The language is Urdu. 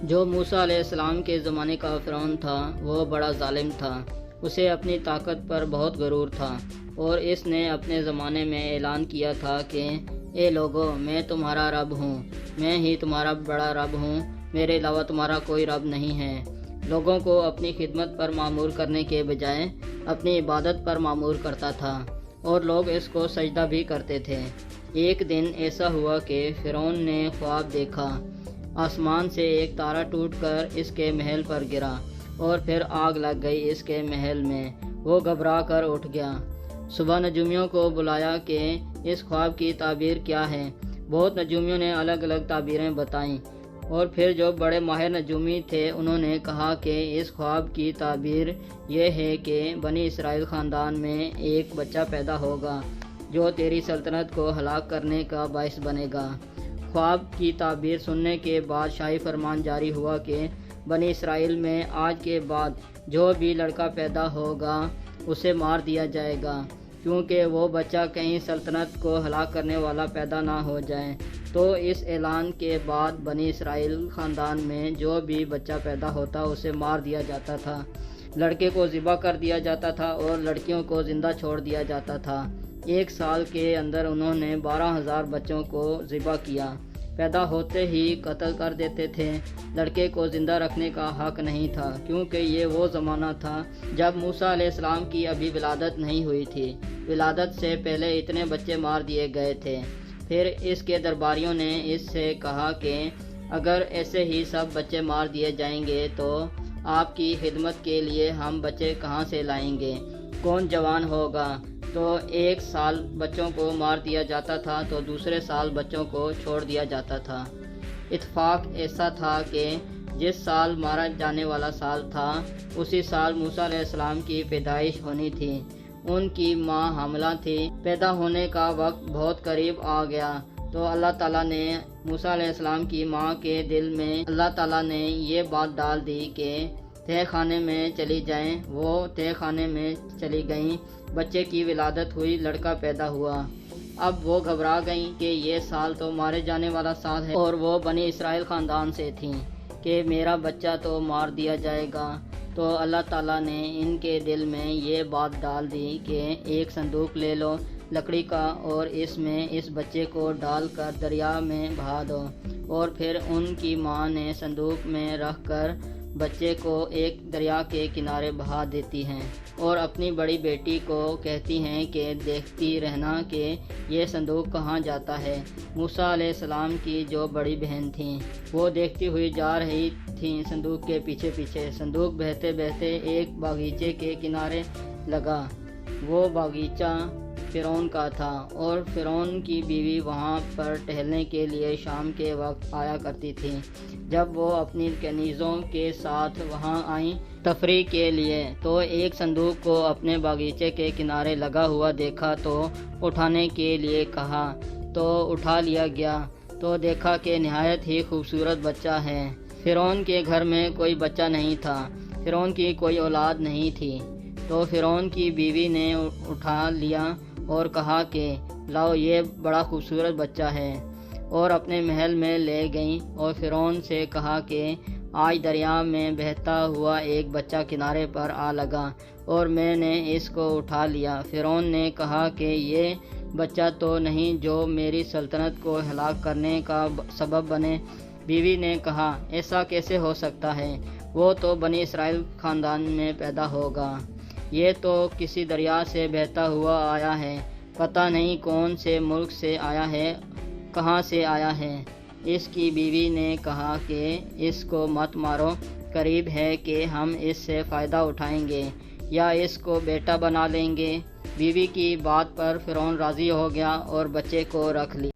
جو موسیٰ علیہ السلام کے زمانے کا فرعون تھا وہ بڑا ظالم تھا۔ اسے اپنی طاقت پر بہت غرور تھا اور اس نے اپنے زمانے میں اعلان کیا تھا کہ اے لوگو، میں تمہارا رب ہوں، میں ہی تمہارا بڑا رب ہوں، میرے علاوہ تمہارا کوئی رب نہیں ہے۔ لوگوں کو اپنی خدمت پر معمور کرنے کے بجائے اپنی عبادت پر معمور کرتا تھا اور لوگ اس کو سجدہ بھی کرتے تھے۔ ایک دن ایسا ہوا کہ فرعون نے خواب دیکھا، آسمان سے ایک تارا ٹوٹ کر اس کے محل پر گرا اور پھر آگ لگ گئی اس کے محل میں۔ وہ گھبرا کر اٹھ گیا، صبح نجومیوں کو بلایا کہ اس خواب کی تعبیر کیا ہے۔ بہت نجومیوں نے الگ الگ تعبیریں بتائیں اور پھر جو بڑے ماہر نجومی تھے انہوں نے کہا کہ اس خواب کی تعبیر یہ ہے کہ بنی اسرائیل خاندان میں ایک بچہ پیدا ہوگا جو تیری سلطنت کو ہلاک کرنے کا باعث بنے گا۔ خواب کی تعبیر سننے کے بعد شاہی فرمان جاری ہوا کہ بنی اسرائیل میں آج کے بعد جو بھی لڑکا پیدا ہوگا اسے مار دیا جائے گا، کیونکہ وہ بچہ کہیں سلطنت کو ہلاک کرنے والا پیدا نہ ہو جائے۔ تو اس اعلان کے بعد بنی اسرائیل خاندان میں جو بھی بچہ پیدا ہوتا اسے مار دیا جاتا تھا، لڑکے کو ذبح کر دیا جاتا تھا اور لڑکیوں کو زندہ چھوڑ دیا جاتا تھا۔ ایک سال کے اندر انہوں نے 12,000 بچوں کو ذبح کیا، پیدا ہوتے ہی قتل کر دیتے تھے۔ لڑکے کو زندہ رکھنے کا حق نہیں تھا، کیونکہ یہ وہ زمانہ تھا جب موسیٰ علیہ السلام کی ابھی ولادت نہیں ہوئی تھی۔ ولادت سے پہلے اتنے بچے مار دیے گئے تھے۔ پھر اس کے درباریوں نے اس سے کہا کہ اگر ایسے ہی سب بچے مار دیے جائیں گے تو آپ کی خدمت کے لیے ہم بچے کہاں سے لائیں گے؟ کون جوان ہوگا؟ تو ایک سال بچوں کو مار دیا جاتا تھا تو دوسرے سال بچوں کو چھوڑ دیا جاتا تھا۔ اتفاق ایسا تھا کہ جس سال مارا جانے والا سال تھا اسی سال موسیٰ علیہ السلام کی پیدائش ہونی تھی۔ ان کی ماں حاملہ تھی، پیدا ہونے کا وقت بہت قریب آ گیا تو اللہ تعالیٰ نے موسیٰ علیہ السلام کی ماں کے دل میں اللہ تعالیٰ نے یہ بات ڈال دی کہ تہہ خانے میں چلی جائیں۔ وہ تہہ خانے میں چلی گئیں، بچے کی ولادت ہوئی، لڑکا پیدا ہوا۔ اب وہ گھبرا گئیں کہ یہ سال تو مارے جانے والا سال ہے اور وہ بنی اسرائیل خاندان سے تھیں کہ میرا بچہ تو مار دیا جائے گا۔ تو اللہ تعالیٰ نے ان کے دل میں یہ بات ڈال دی کہ ایک صندوق لے لو لکڑی کا اور اس میں اس بچے کو ڈال کر دریا میں بہا دو۔ اور پھر ان کی ماں نے صندوق میں رکھ کر بچے کو ایک دریا کے کنارے بہا دیتی ہیں اور اپنی بڑی بیٹی کو کہتی ہیں کہ دیکھتی رہنا کہ یہ صندوق کہاں جاتا ہے۔ موسیٰ علیہ السلام کی جو بڑی بہن تھیں وہ دیکھتی ہوئی جا رہی تھیں صندوق کے پیچھے پیچھے۔ صندوق بہتے بہتے ایک باغیچے کے کنارے لگا۔ وہ باغیچہ فرعون کا تھا اور فرعون کی بیوی وہاں پر ٹہلنے کے لیے شام کے وقت آیا کرتی تھی۔ جب وہ اپنی کنیزوں کے ساتھ وہاں آئیں تفریح کے لیے تو ایک صندوق کو اپنے باغیچے کے کنارے لگا ہوا دیکھا تو اٹھانے کے لیے کہا تو اٹھا لیا گیا تو دیکھا کہ نہایت ہی خوبصورت بچہ ہے۔ فرعون کے گھر میں کوئی بچہ نہیں تھا، فرعون کی کوئی اولاد نہیں تھی۔ تو فرعون کی بیوی نے اٹھا لیا اور کہا کہ لاؤ یہ بڑا خوبصورت بچہ ہے، اور اپنے محل میں لے گئیں اور فرعون سے کہا کہ آج دریا میں بہتا ہوا ایک بچہ کنارے پر آ لگا اور میں نے اس کو اٹھا لیا۔ فرعون نے کہا کہ یہ بچہ تو نہیں جو میری سلطنت کو ہلاک کرنے کا سبب بنے۔ بیوی نے کہا ایسا کیسے ہو سکتا ہے؟ وہ تو بنی اسرائیل خاندان میں پیدا ہوگا، یہ تو کسی دریا سے بہتا ہوا آیا ہے، پتہ نہیں کون سے ملک سے آیا ہے، کہاں سے آیا ہے۔ اس کی بیوی نے کہا کہ اس کو مت مارو، قریب ہے کہ ہم اس سے فائدہ اٹھائیں گے یا اس کو بیٹا بنا لیں گے۔ بیوی کی بات پر فرعون راضی ہو گیا اور بچے کو رکھ لیا۔